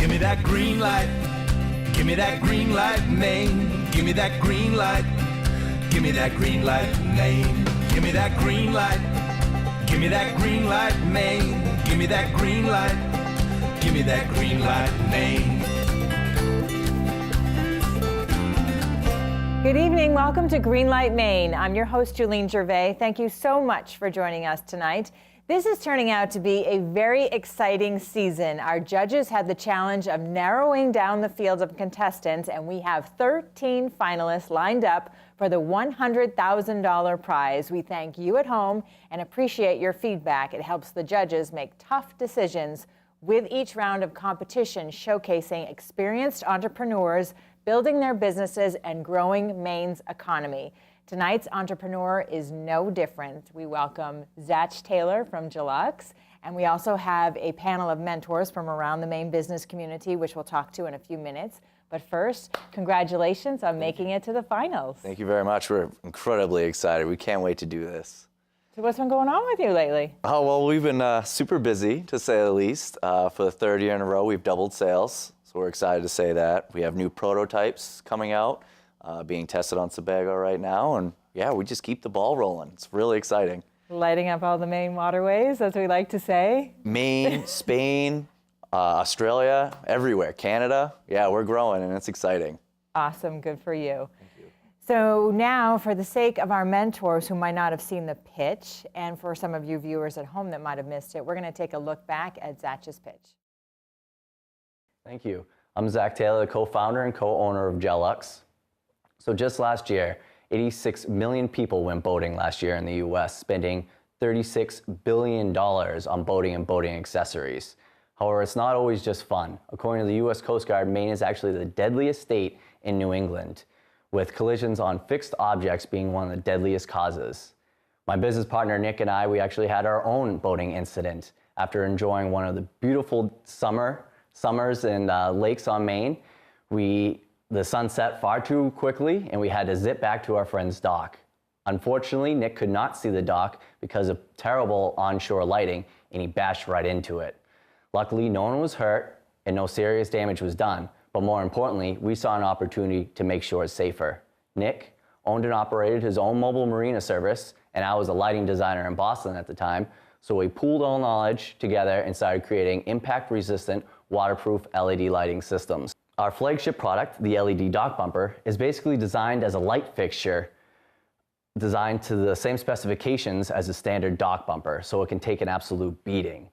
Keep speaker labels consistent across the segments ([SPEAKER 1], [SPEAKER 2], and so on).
[SPEAKER 1] Give me that green light. Give me that Greenlight Maine. Give me that green light. Give me that Greenlight Maine. Give me that green light. Give me that Greenlight Maine. Give me that green light. Give me that Greenlight Maine.
[SPEAKER 2] Good evening. Welcome to Greenlight Maine. I'm your host, Julene Gervais. Thank you so much for joining us tonight. This is turning out to be a very exciting season. Our judges had the challenge of narrowing down the field of contestants, and we have 13 finalists lined up for the $100,000 prize. We thank you at home and appreciate your feedback. It helps the judges make tough decisions with each round of competition, showcasing experienced entrepreneurs building their businesses and growing Maine's economy. Tonight's entrepreneur is no different. We welcome Zach Taylor from Jellux, and we also have a panel of mentors from around the Maine business community, which we'll talk to in a few minutes. But first, congratulations on making it to the finals.
[SPEAKER 3] Thank you very much. We're incredibly excited. We can't wait to do this.
[SPEAKER 2] So what's been going on with you lately?
[SPEAKER 3] Oh, well, we've been super busy, to say the least. For the third year in a row, we've doubled sales. So we're excited to say that. We have new prototypes coming out, being tested on Sebago right now. And yeah, we just keep the ball rolling. It's really exciting.
[SPEAKER 2] Lighting up all the Maine waterways, as we like to say.
[SPEAKER 3] Maine, Spain, Australia, everywhere. Canada. Yeah, we're growing and it's exciting.
[SPEAKER 2] Awesome. Good for you.
[SPEAKER 3] Thank you.
[SPEAKER 2] So now, for the sake of our mentors who might not have seen the pitch, and for some of you viewers at home that might have missed it, we're going to take a look back at Zach's pitch.
[SPEAKER 4] Thank you. I'm Zach Taylor, the co-founder and co-owner of Jellux. So just last year, 86 million people went boating last year in the US, spending $36 billion on boating and boating accessories. However, it's not always just fun. According to the US Coast Guard, Maine is actually the deadliest state in New England, with collisions on fixed objects being one of the deadliest causes. My business partner Nick and I, we actually had our own boating incident after enjoying one of the beautiful summers and lakes on Maine. The sun set far too quickly and we had to zip back to our friend's dock. Unfortunately, Nick could not see the dock because of terrible onshore lighting and he bashed right into it. Luckily, no one was hurt and no serious damage was done, but more importantly, we saw an opportunity to make sure it's safer. Nick owned and operated his own mobile marina service, and I was a lighting designer in Boston at the time, so we pooled all knowledge together and started creating impact-resistant, waterproof LED lighting systems. Our flagship product, the LED dock bumper, is basically designed as a light fixture designed to the same specifications as a standard dock bumper, so it can take an absolute beating.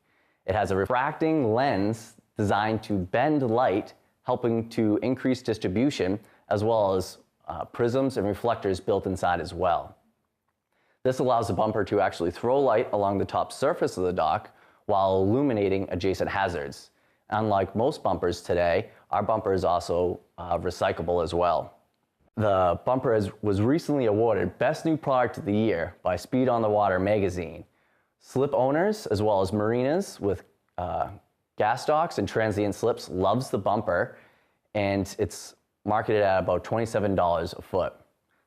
[SPEAKER 4] It has a refracting lens designed to bend light, helping to increase distribution, as well as prisms and reflectors built inside as well. This allows the bumper to actually throw light along the top surface of the dock while illuminating adjacent hazards. Unlike most bumpers today, our bumper is also recyclable as well. The bumper was recently awarded Best New Product of the Year by Speed on the Water magazine. Slip owners, as well as marinas with gas docks and transient slips, loves the bumper, and it's marketed at about $27 a foot.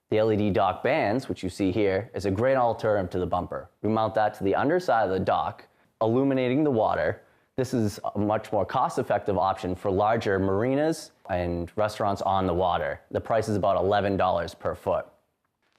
[SPEAKER 4] The LED dock bands, which you see here, is a great alternative to the bumper. We mount that to the underside of the dock, illuminating the water. This is a much more cost-effective option for larger marinas and restaurants on the water. The price is about $11 per foot.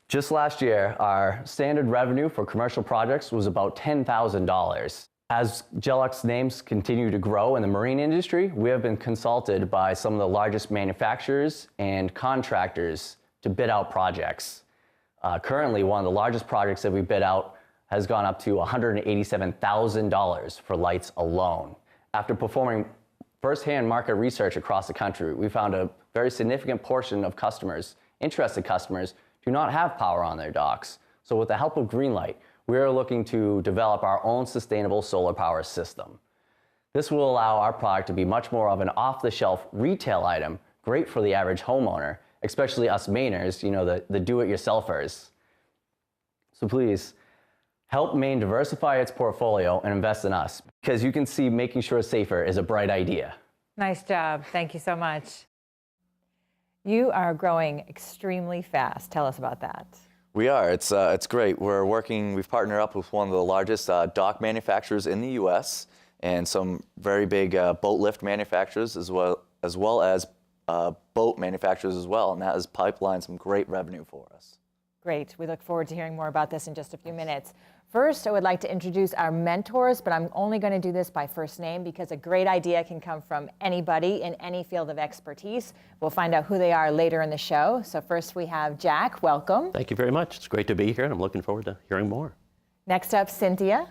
[SPEAKER 4] Just last year, our standard revenue for commercial projects was about $10,000. As Jellux names continue to grow in the marine industry, we have been consulted by some of the largest manufacturers and contractors to bid out projects. Currently, one of the largest projects that we bid out has gone up to $187,000 for lights alone. After performing firsthand market research across the country, we found a very significant portion of customers, interested customers, do not have power on their docks. So with the help of Greenlight, we are looking to develop our own sustainable solar power system. This will allow our product to be much more of an off-the-shelf retail item, great for the average homeowner, especially us Mainers, you know, the do-it-yourselfers. So please, help Maine diversify its portfolio and invest in us, because you can see making sure it's safer is a bright idea.
[SPEAKER 2] Nice job. Thank you so much. You are growing extremely fast. Tell us about that.
[SPEAKER 3] We are. It's great. We've partnered up with one of the largest dock manufacturers in the U.S., and some very big boat lift manufacturers as well as boat manufacturers as well, and that has pipelined some great revenue for us.
[SPEAKER 2] Great. We look forward to hearing more about this in just a few minutes. First, I would like to introduce our mentors, but I'm only going to do this by first name because a great idea can come from anybody in any field of expertise. We'll find out who they are later in the show. So first we have Jack. Welcome.
[SPEAKER 5] Thank you very much. It's great to be here, and I'm looking forward to hearing more.
[SPEAKER 2] Next up, Cynthia.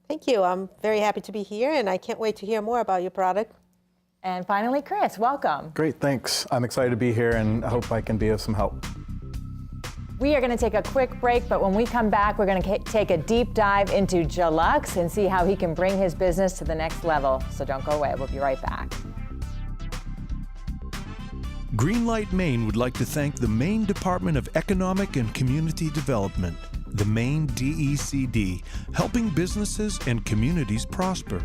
[SPEAKER 6] Thank you. I'm very happy to be here, and I can't wait to hear more about your product.
[SPEAKER 2] And finally, Chris. Welcome.
[SPEAKER 7] Great, thanks. I'm excited to be here, and I hope I can be of some help.
[SPEAKER 2] We are going to take a quick break, but when we come back, we're going to take a deep dive into Jellux and see how he can bring his business to the next level. So don't go away. We'll be right back.
[SPEAKER 1] Greenlight Maine would like to thank the Maine Department of Economic and Community Development, the Maine DECD, helping businesses and communities prosper.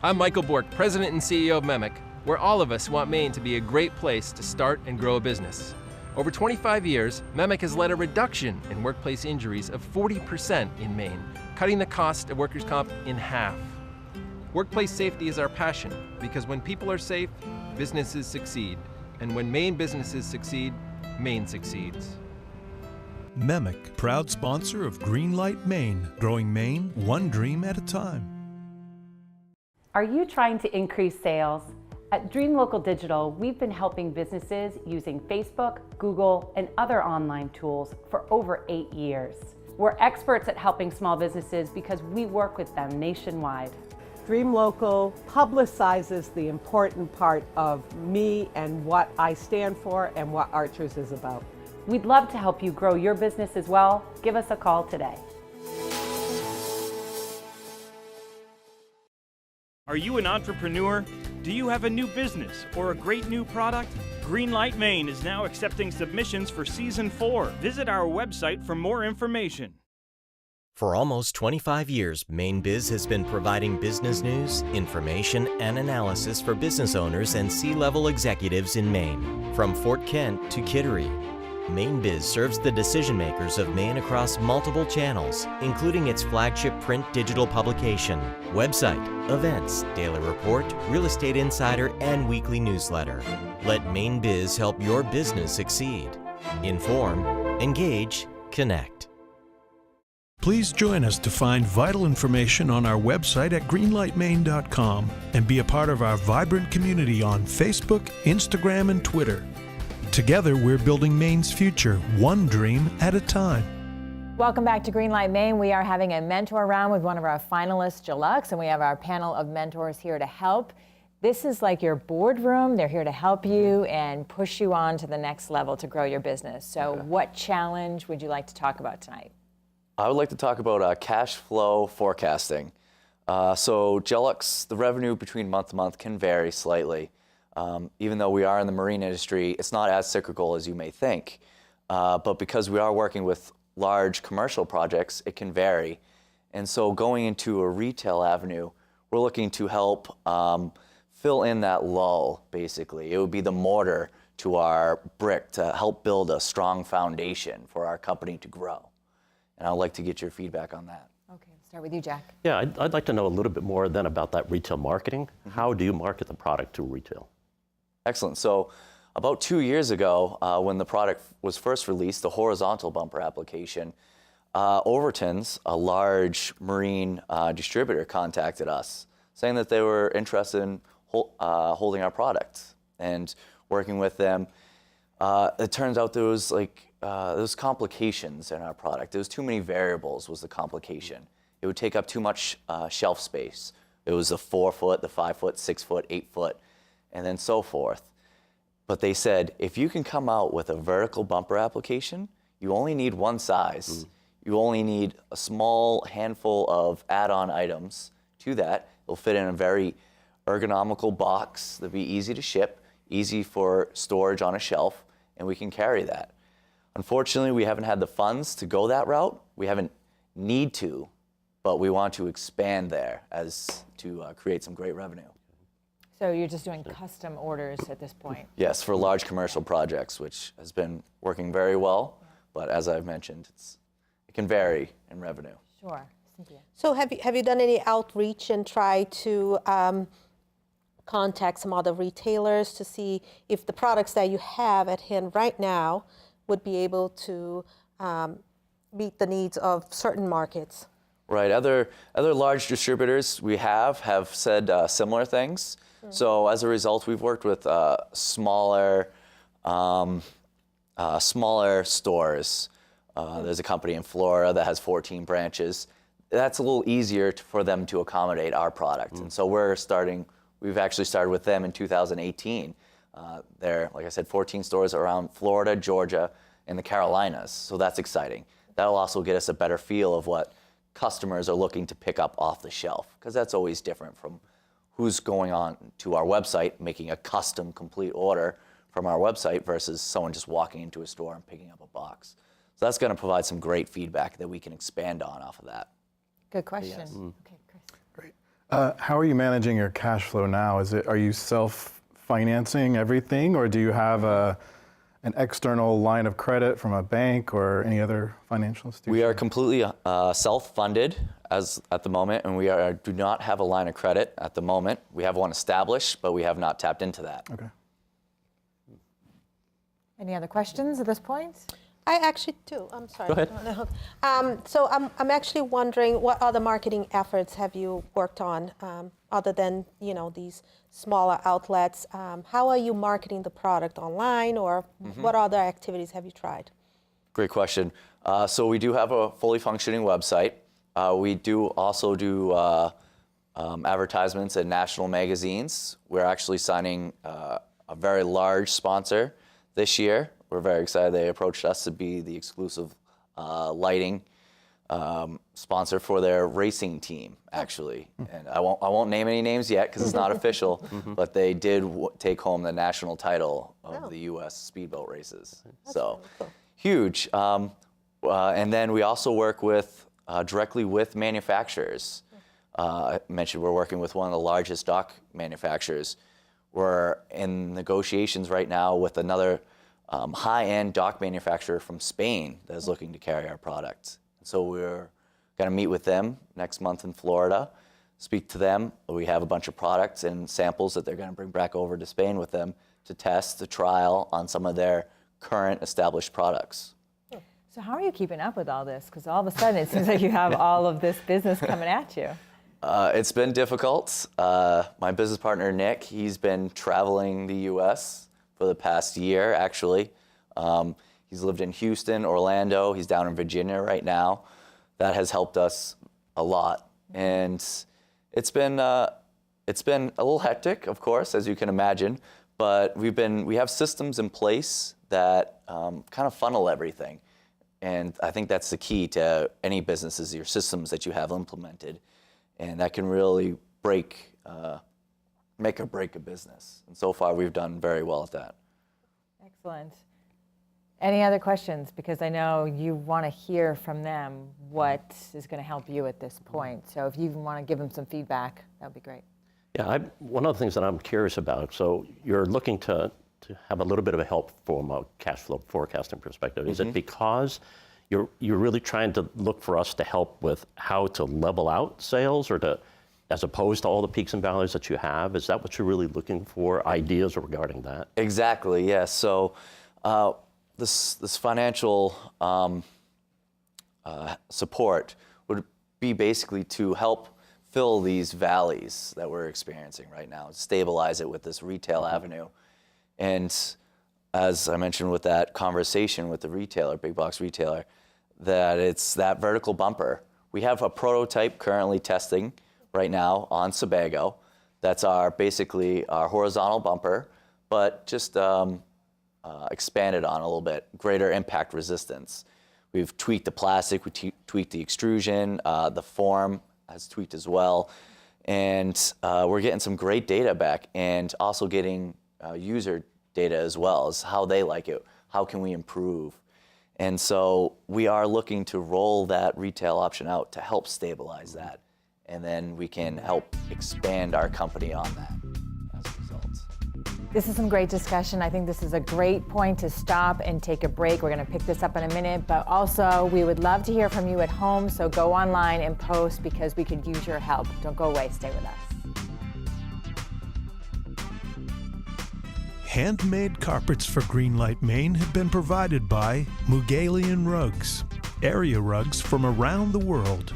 [SPEAKER 8] I'm Michael Bork, President and CEO of MEMIC, where all of us want Maine to be a great place to start and grow a business. Over 25 years, MEMIC has led a reduction in workplace injuries of 40% in Maine, cutting the cost of workers' comp in half. Workplace safety is our passion because when people are safe, businesses succeed. And when Maine businesses succeed, Maine succeeds.
[SPEAKER 1] MEMIC, proud sponsor of Greenlight Maine, growing Maine one dream at a time.
[SPEAKER 9] Are you trying to increase sales? At Dream Local Digital, we've been helping businesses using Facebook, Google, and other online tools for over 8 years. We're experts at helping small businesses because we work with them nationwide.
[SPEAKER 10] Dream Local publicizes the important part of me and what I stand for and what Archers is about.
[SPEAKER 9] We'd love to help you grow your business as well. Give us a call today.
[SPEAKER 11] Are you an entrepreneur? Do you have a new business or a great new product? Greenlight Maine is now accepting submissions for Season 4. Visit our website for more information.
[SPEAKER 12] For almost 25 years, Maine Biz has been providing business news, information, and analysis for business owners and C-level executives in Maine. From Fort Kent to Kittery, Maine Biz serves the decision makers of Maine across multiple channels, including its flagship print digital publication, website, events, daily report, real estate insider, and weekly newsletter. Let Maine Biz help your business succeed. Inform, engage, connect.
[SPEAKER 1] Please join us to find vital information on our website at greenlightmaine.com and be a part of our vibrant community on Facebook, Instagram, and Twitter. Together, we're building Maine's future, one dream at a time.
[SPEAKER 2] Welcome back to Greenlight Maine. We are having a mentor round with one of our finalists, Jellux, and we have our panel of mentors here to help. This is like your boardroom. They're here to help you and push you on to the next level to grow your business. So what challenge would you like to talk about tonight?
[SPEAKER 3] I would like to talk about cash flow forecasting. So Jellux, the revenue between month to month can vary slightly. Even though we are in the marine industry, it's not as cyclical as you may think. But because we are working with large commercial projects, it can vary. And so going into a retail avenue, we're looking to help fill in that lull, basically. It would be the mortar to our brick to help build a strong foundation for our company to grow. And I'd like to get your feedback on that.
[SPEAKER 2] Okay, start with you, Jack.
[SPEAKER 5] Yeah, I'd like to know a little bit more then about that retail marketing. How do you market the product to retail?
[SPEAKER 3] Excellent. So about 2 years ago, when the product was first released, the horizontal bumper application, Overton's, a large marine distributor, contacted us saying that they were interested in holding our product and working with them. It turns out there was complications in our product. There was too many variables was the complication. It would take up too much shelf space. It was the 4 foot, the 5 foot, 6 foot, 8 foot, and then so forth. But they said, if you can come out with a vertical bumper application, you only need one size. You only need a small handful of add-on items to that. It'll fit in a very ergonomical box that'll be easy to ship, easy for storage on a shelf, and we can carry that. Unfortunately, we haven't had the funds to go that route. We haven't need to, but we want to expand there as to create some great revenue.
[SPEAKER 2] So you're just doing custom orders at this point?
[SPEAKER 3] Yes, for large commercial projects, which has been working very well. But as I've mentioned, it can vary in revenue.
[SPEAKER 2] Sure. Cynthia.
[SPEAKER 6] So have you done any outreach and tried to contact some other retailers to see if the products that you have at hand right now would be able to meet the needs of certain markets?
[SPEAKER 3] Right. Other large distributors we have said similar things. So as a result, we've worked with smaller stores. There's a company in Florida that has 14 branches. That's a little easier for them to accommodate our product. And so we've actually started with them in 2018. There, like I said, 14 stores around Florida, Georgia, and the Carolinas. So that's exciting. That'll also get us a better feel of what customers are looking to pick up off the shelf, because that's always different from who's going on to our website, making a custom complete order from our website versus someone just walking into a store and picking up a box. So that's going to provide some great feedback that we can expand on off of that.
[SPEAKER 2] Good question.
[SPEAKER 3] Yes.
[SPEAKER 2] Okay, Chris.
[SPEAKER 7] Great. How are you managing your cash flow now? Are you self-financing everything, or do you have an external line of credit from a bank or any other financial institution?
[SPEAKER 3] We are completely self-funded at the moment, and we do not have a line of credit at the moment. We have one established, but we have not tapped into that.
[SPEAKER 7] Okay.
[SPEAKER 2] Any other questions at this point?
[SPEAKER 6] I actually do. I'm sorry.
[SPEAKER 5] Go ahead.
[SPEAKER 6] So I'm actually wondering, what other marketing efforts have you worked on other than these smaller outlets? How are you marketing the product online, or what other activities have you tried?
[SPEAKER 3] Great question. So we do have a fully functioning website. We do also do advertisements in national magazines. We're actually signing a very large sponsor this year. We're very excited. They approached us to be the exclusive lighting sponsor for their racing team, actually. And I won't name any names yet because it's not official, but they did take home the national title of the U.S. speedboat races. So huge. And then we also work directly with manufacturers. I mentioned we're working with one of the largest dock manufacturers. We're in negotiations right now with another high-end dock manufacturer from Spain that is looking to carry our product. So we're going to meet with them next month in Florida, speak to them. We have a bunch of products and samples that they're going to bring back over to Spain with them to test, to trial on some of their current established products.
[SPEAKER 2] So how are you keeping up with all this? Because all of a sudden it seems like you have all of this business coming at you.
[SPEAKER 3] It's been difficult. My business partner, Nick, he's been traveling the U.S. for the past year, actually. He's lived in Houston, Orlando. He's down in Virginia right now. That has helped us a lot. And it's been a little hectic, of course, as you can imagine. But we have systems in place that kind of funnel everything. And I think that's the key to any business, is your systems that you have implemented. And that can really make or break a business. And so far, we've done very well at that.
[SPEAKER 2] Excellent. Any other questions? Because I know you want to hear from them what is going to help you at this point. So if you want to give them some feedback, that would be great.
[SPEAKER 5] Yeah, one of the things that I'm curious about, so you're looking to have a little bit of a help from a cash flow forecasting perspective. Is it because you're really trying to look for us to help with how to level out sales, or as opposed to all the peaks and valleys that you have? Is that what you're really looking for, ideas regarding that?
[SPEAKER 3] Exactly, yes. So this financial support would be basically to help fill these valleys that we're experiencing right now, stabilize it with this retail avenue. And as I mentioned with that conversation with the retailer, big box retailer, that it's that vertical bumper. We have a prototype currently testing right now on Sebago. That's basically our horizontal bumper, but just expanded on a little bit, greater impact resistance. We've tweaked the plastic, we tweaked the extrusion, the form has tweaked as well. And we're getting some great data back, and also getting user data as well, as how they like it, how can we improve. And so we are looking to roll that retail option out to help stabilize that. And then we can help expand our company on that as a result.
[SPEAKER 2] This is some great discussion. I think this is a great point to stop and take a break. We're going to pick this up in a minute, but also we would love to hear from you at home, so go online and post because we could use your help. Don't go away. Stay with us.
[SPEAKER 1] Handmade carpets for Greenlight Maine have been provided by Mugalian Rugs, area rugs from around the world.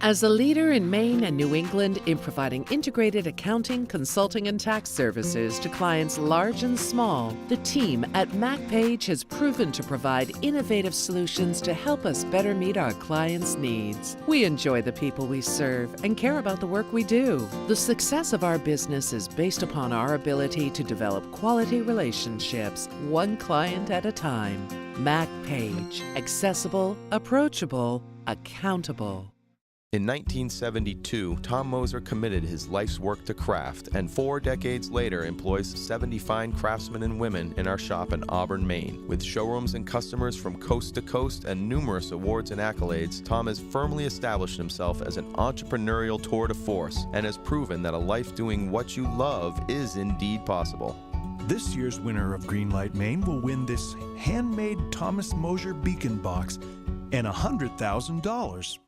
[SPEAKER 13] As a leader in Maine and New England in providing integrated accounting, consulting, and tax services to clients large and small, the team at MacPage has proven to provide innovative solutions to help us better meet our clients' needs. We enjoy the people we serve and care about the work we do. The success of our business is based upon our ability to develop quality relationships, one client at a time. MacPage. Accessible, approachable, accountable.
[SPEAKER 14] In 1972, Tom Moser committed his life's work to craft, and 4 decades later employs 70 fine craftsmen and women in our shop in Auburn, Maine. With showrooms and customers from coast to coast and numerous awards and accolades, Tom has firmly established himself as an entrepreneurial tour de force and has proven that a life doing what you love is indeed possible.
[SPEAKER 1] This year's winner of Greenlight Maine will win this handmade Thomas Moser beacon box and $100,000.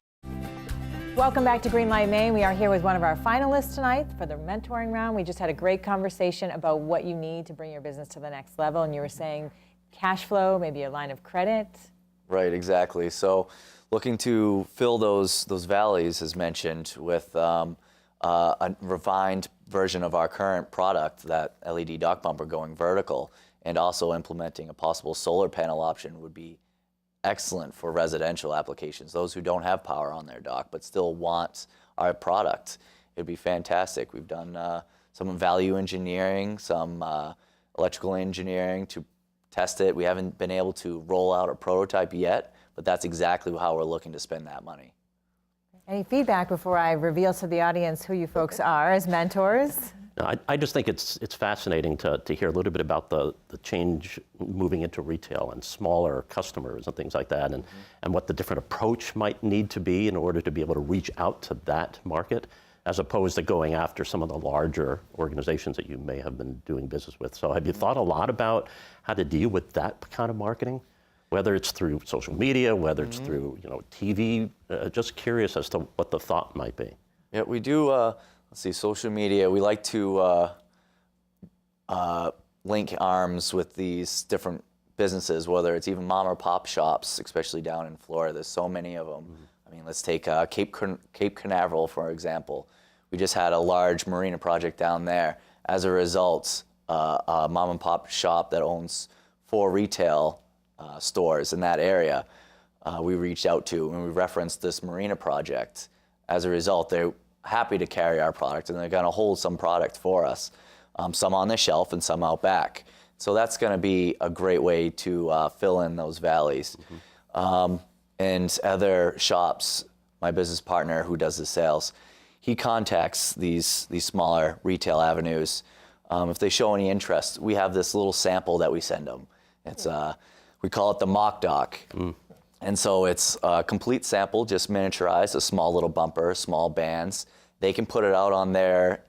[SPEAKER 2] Welcome back to Greenlight Maine. We are here with one of our finalists tonight for the mentoring round. We just had a great conversation about what you need to bring your business to the next level. And you were saying cash flow, maybe a line of credit.
[SPEAKER 3] Right, exactly. So looking to fill those valleys, as mentioned, with a refined version of our current product, that LED dock bumper going vertical, and also implementing a possible solar panel option would be excellent for residential applications, those who don't have power on their dock but still want our product. It'd be fantastic. We've done some value engineering, some electrical engineering to test it. We haven't been able to roll out a prototype yet, but that's exactly how we're looking to spend that money.
[SPEAKER 2] Any feedback before I reveal to the audience who you folks are as mentors?
[SPEAKER 5] I just think it's fascinating to hear a little bit about the change moving into retail and smaller customers and things like that, and what the different approach might need to be in order to be able to reach out to that market, as opposed to going after some of the larger organizations that you may have been doing business with. So have you thought a lot about how to deal with that kind of marketing? Whether it's through social media, whether it's through TV, just curious as to what the thought might be.
[SPEAKER 3] Yeah, we do. Let's see, social media. We like to link arms with these different businesses, whether it's even mom or pop shops, especially down in Florida. There's so many of them. I mean, let's take Cape Canaveral, for example. We just had a large marina project down there. As a result, a mom and pop shop that owns 4 retail stores in that area, we reached out to, and we referenced this marina project. As a result, they're happy to carry our product, and they're going to hold some product for us, some on the shelf and some out back. So that's going to be a great way to fill in those valleys. And other shops, my business partner who does the sales, he contacts these smaller retail avenues. If they show any interest, we have this little sample that we send them. It's we call it the mock dock. And so it's a complete sample, just miniaturized, a small little bumper, small bands. They can put it out on their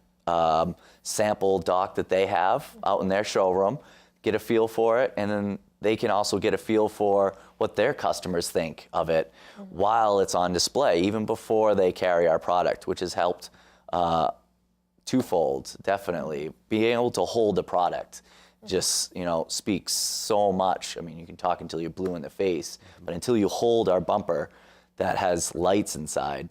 [SPEAKER 3] sample dock that they have out in their showroom, get a feel for it, and then they can also get a feel for what their customers think of it while it's on display, even before they carry our product, which has helped twofold, definitely. Being able to hold the product just, speaks so much. I mean, you can talk until you're blue in the face, but until you hold our bumper that has lights inside,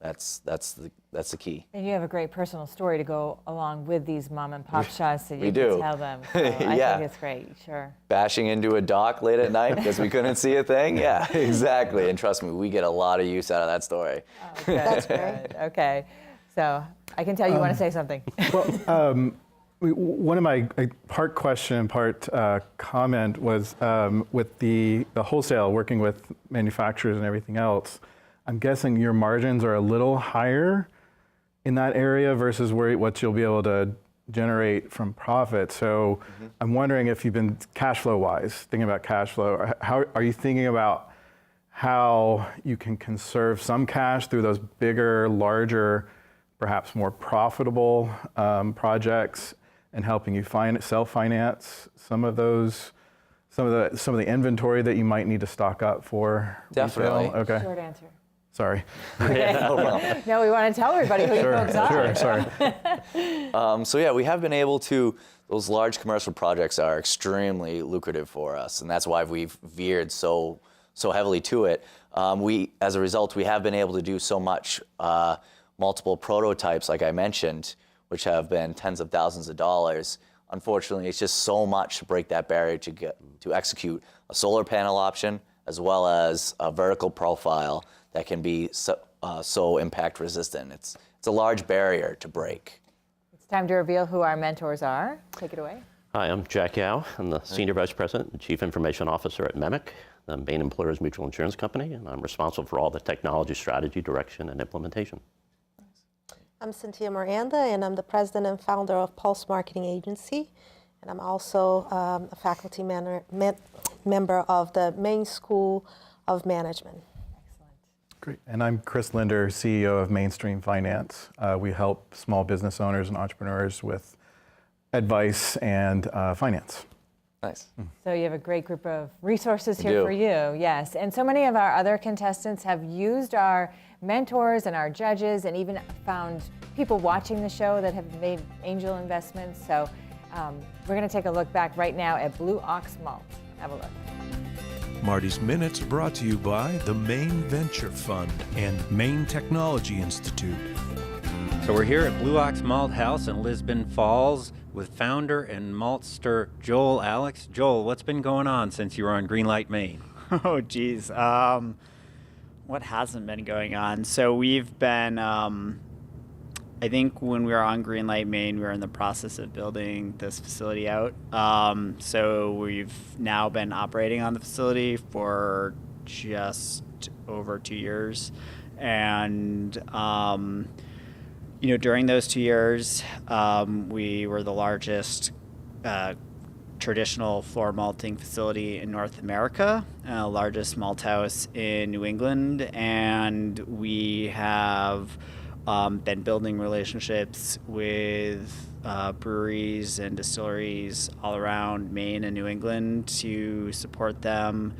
[SPEAKER 3] that's the key.
[SPEAKER 2] And you have a great personal story to go along with these mom and pop shops that you
[SPEAKER 3] do.
[SPEAKER 2] can tell them. So I think it's great, sure.
[SPEAKER 3] Bashing into a dock late at night because we couldn't see a thing? Yeah, exactly. And trust me, we get a lot of use out of that story.
[SPEAKER 2] Oh, good. That's great. Okay. So I can tell you want to say something.
[SPEAKER 7] Well, one of my part question, part comment was with the wholesale, working with manufacturers and everything else. I'm guessing your margins are a little higher in that area versus what you'll be able to generate from profit. So I'm wondering if you've been cash flow wise, thinking about cash flow, how are you thinking about how you can conserve some cash through those bigger, larger, perhaps more profitable projects, and helping you self-finance some of the inventory that you might need to stock up for
[SPEAKER 3] Definitely.
[SPEAKER 7] retail? Okay.
[SPEAKER 2] Short answer.
[SPEAKER 7] Sorry.
[SPEAKER 2] No, we want to tell everybody who you folks are.
[SPEAKER 7] Sorry.
[SPEAKER 3] So yeah, we have been able to, those large commercial projects are extremely lucrative for us, and that's why we've veered so heavily to it. As a result, we have been able to do so much, multiple prototypes, like I mentioned, which have been tens of thousands of dollars. Unfortunately, it's just so much to break that barrier to execute a solar panel option, as well as a vertical profile that can be so impact resistant. It's a large barrier to break.
[SPEAKER 2] It's time to reveal who our mentors are. Take it away.
[SPEAKER 5] Hi, I'm Jack Yao. I'm the Senior Vice President and Chief Information Officer at MEMIC, the Maine Employers Mutual Insurance Company, and I'm responsible for all the technology strategy, direction, and implementation.
[SPEAKER 6] I'm Cynthia Miranda, and I'm the president and founder of Pulse Marketing Agency, and I'm also a faculty member of the Maine School of Management.
[SPEAKER 7] Great. And I'm Chris Linder, CEO of Mainstream Finance. We help small business owners and entrepreneurs with advice and finance.
[SPEAKER 3] Nice.
[SPEAKER 2] So you have a great group of resources here for you, yes. And so many of our other contestants have used our mentors and our judges and even found people watching the show that have made angel investments. So we're going to take a look back right now at Blue Ox Malt. Have a look.
[SPEAKER 1] Marty's Minutes brought to you by the Maine Venture Fund and Maine Technology Institute.
[SPEAKER 15] So we're here at Blue Ox Malt House in Lisbon Falls with founder and maltster Joel Alex. Joel, what's been going on since you were on Greenlight Maine?
[SPEAKER 16] Oh, geez. What hasn't been going on? So we've been, I think when we were on Greenlight Maine, we were in the process of building this facility out. So we've now been operating on the facility for just over 2 years. And, during those 2 years, we were the largest traditional floor malting facility in North America, largest malt house in New England, and we have been building relationships with breweries and distilleries all around Maine and New England to support them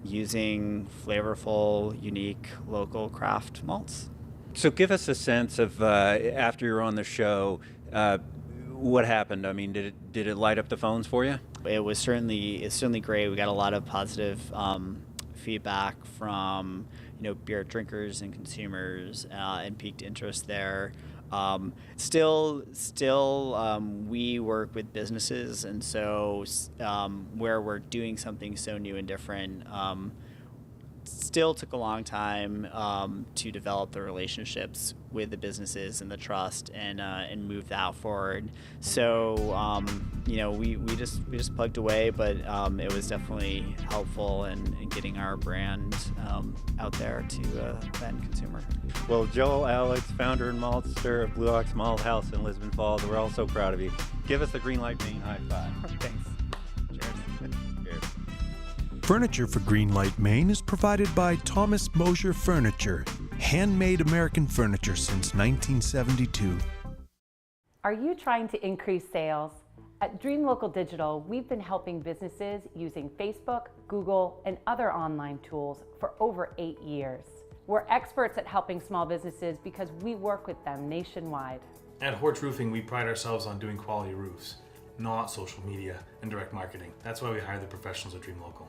[SPEAKER 16] using flavorful, unique, local craft malts.
[SPEAKER 15] So give us a sense of, after you're on the show, what happened? I mean, did it light up the phones for you?
[SPEAKER 16] It's certainly great. We got a lot of positive feedback from beer drinkers and consumers, and piqued interest there. Still, we work with businesses, and so where we're doing something so new and different, still took a long time to develop the relationships with the businesses and the trust and move that forward. So we just plugged away, but it was definitely helpful in getting our brand out there to the end consumer.
[SPEAKER 15] Well, Joel Alex, founder and maltster of Blue Ox Malt House in Lisbon Falls, we're all so proud of you. Give us the Greenlight Maine high five.
[SPEAKER 16] Thanks. Cheers.
[SPEAKER 15] Cheers.
[SPEAKER 1] Furniture for Greenlight Maine is provided by Thomas Mosher Furniture, handmade American furniture since 1972.
[SPEAKER 9] Are you trying to increase sales? At Dream Local Digital, we've been helping businesses using Facebook, Google, and other online tools for over 8 years. We're experts at helping small businesses because we work with them nationwide.
[SPEAKER 17] At Horch Roofing, we pride ourselves on doing quality roofs, not social media and direct marketing. That's why we hire the professionals at Dream Local.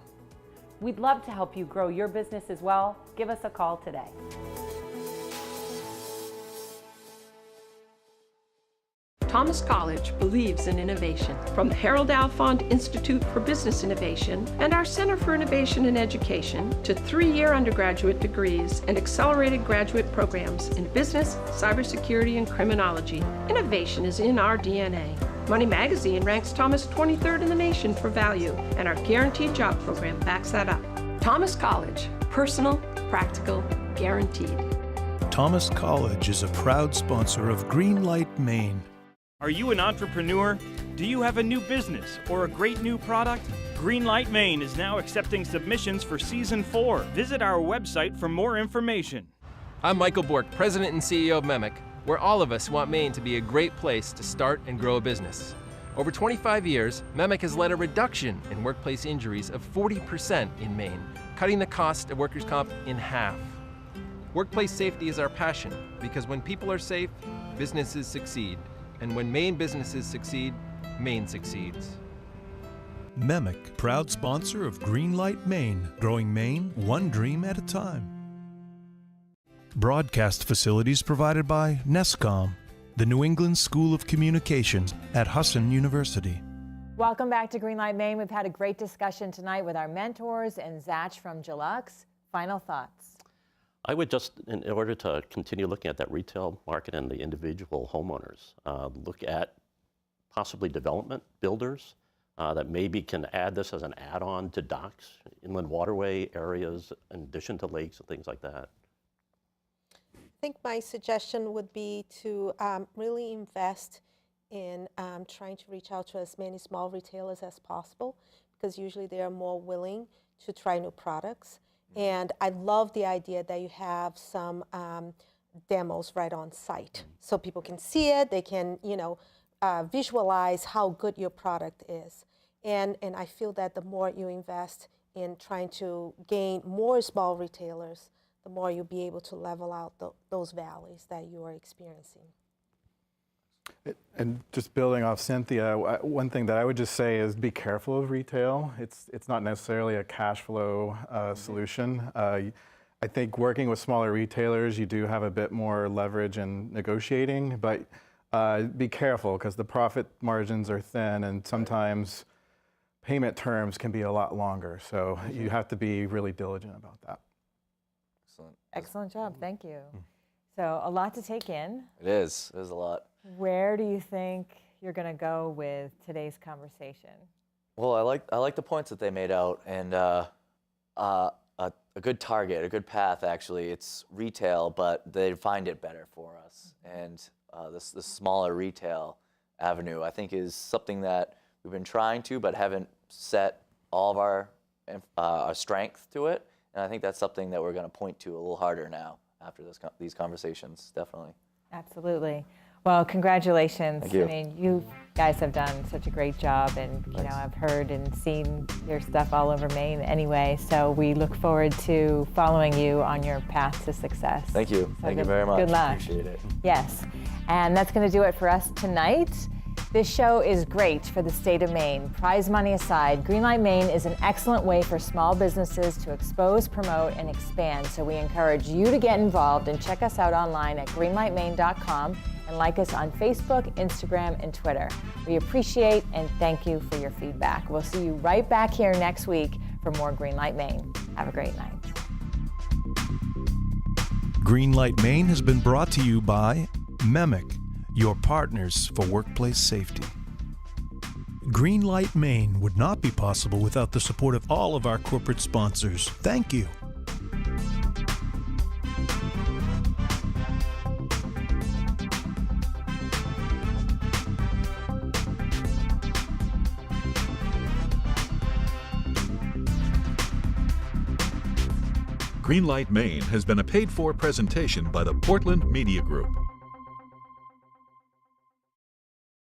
[SPEAKER 9] We'd love to help you grow your business as well. Give us a call today.
[SPEAKER 18] Thomas College believes in innovation. From the Harold Alfond Institute for Business Innovation and our Center for Innovation in Education to 3-year undergraduate degrees and accelerated graduate programs in business, cybersecurity, and criminology, innovation is in our DNA. Money Magazine ranks Thomas 23rd in the nation for value, and our Guaranteed Job program backs that up. Thomas College, personal, practical, guaranteed.
[SPEAKER 1] Thomas College is a proud sponsor of Greenlight Maine.
[SPEAKER 11] Are you an entrepreneur? Do you have a new business or a great new product? Greenlight Maine is now accepting submissions for Season 4. Visit our website for more information.
[SPEAKER 8] I'm Michael Bork, President and CEO of MEMIC. where all of us want Maine to be a great place to start and grow a business. Over 25 years, MEMIC has led a reduction in workplace injuries of 40% in Maine, cutting the cost of workers' comp in half. Workplace safety is our passion because when people are safe, businesses succeed. And when Maine businesses succeed, Maine succeeds.
[SPEAKER 1] MEMIC, proud sponsor of Greenlight Maine, growing Maine one dream at a time. Broadcast facilities provided by NESCOM, the New England School of Communications at Husson University.
[SPEAKER 2] Welcome back to Greenlight Maine. We've had a great discussion tonight with our mentors and Zach from Jellux. Final thoughts?
[SPEAKER 5] I would just, in order to continue looking at that retail market and the individual homeowners, look at possibly development builders that maybe can add this as an add-on to docks, inland waterway areas, in addition to lakes and things like that.
[SPEAKER 6] I think my suggestion would be to really invest in trying to reach out to as many small retailers as possible, because usually they are more willing to try new products. And I love the idea that you have some demos right on site, so people can see it, they can, visualize how good your product is. And I feel that the more you invest in trying to gain more small retailers, the more you'll be able to level out those valleys that you are experiencing.
[SPEAKER 7] And just building off Cynthia, one thing that I would just say is be careful of retail. It's not necessarily a cash flow solution. I think working with smaller retailers, you do have a bit more leverage in negotiating, but be careful because the profit margins are thin and sometimes payment terms can be a lot longer. So you have to be really diligent about that.
[SPEAKER 2] Excellent job. Thank you. So a lot to take in.
[SPEAKER 3] It is. It is a lot.
[SPEAKER 2] Where do you think you're going to go with today's conversation?
[SPEAKER 3] Well, I like the points that they made out, and a good target, a good path. Actually, it's retail, but they find it better for us. And this smaller retail avenue, I think, is something that we've been trying to, but haven't set all of our strength to it. And I think that's something that we're going to point to a little harder now after these conversations, definitely.
[SPEAKER 2] Absolutely. Well, congratulations.
[SPEAKER 3] Thank you.
[SPEAKER 2] I mean, you guys have done such a great job, and I've heard and seen your stuff all over Maine anyway, so we look forward to following you on your path to success.
[SPEAKER 3] Thank you.
[SPEAKER 2] So
[SPEAKER 3] Thank you very much.
[SPEAKER 2] Good luck.
[SPEAKER 3] Appreciate it.
[SPEAKER 2] Yes. And that's going to do it for us tonight. This show is great for the state of Maine. Prize money aside, Greenlight Maine is an excellent way for small businesses to expose, promote, and expand. So we encourage you to get involved and check us out online at greenlightmaine.com and like us on Facebook, Instagram, and Twitter. We appreciate and thank you for your feedback. We'll see you right back here next week for more Greenlight Maine. Have a great night.
[SPEAKER 1] Greenlight Maine has been brought to you by MEMIC, your partners for workplace safety. Greenlight Maine would not be possible without the support of all of our corporate sponsors. Thank you.
[SPEAKER 19] Greenlight Maine has been a paid-for presentation by the Portland Media Group.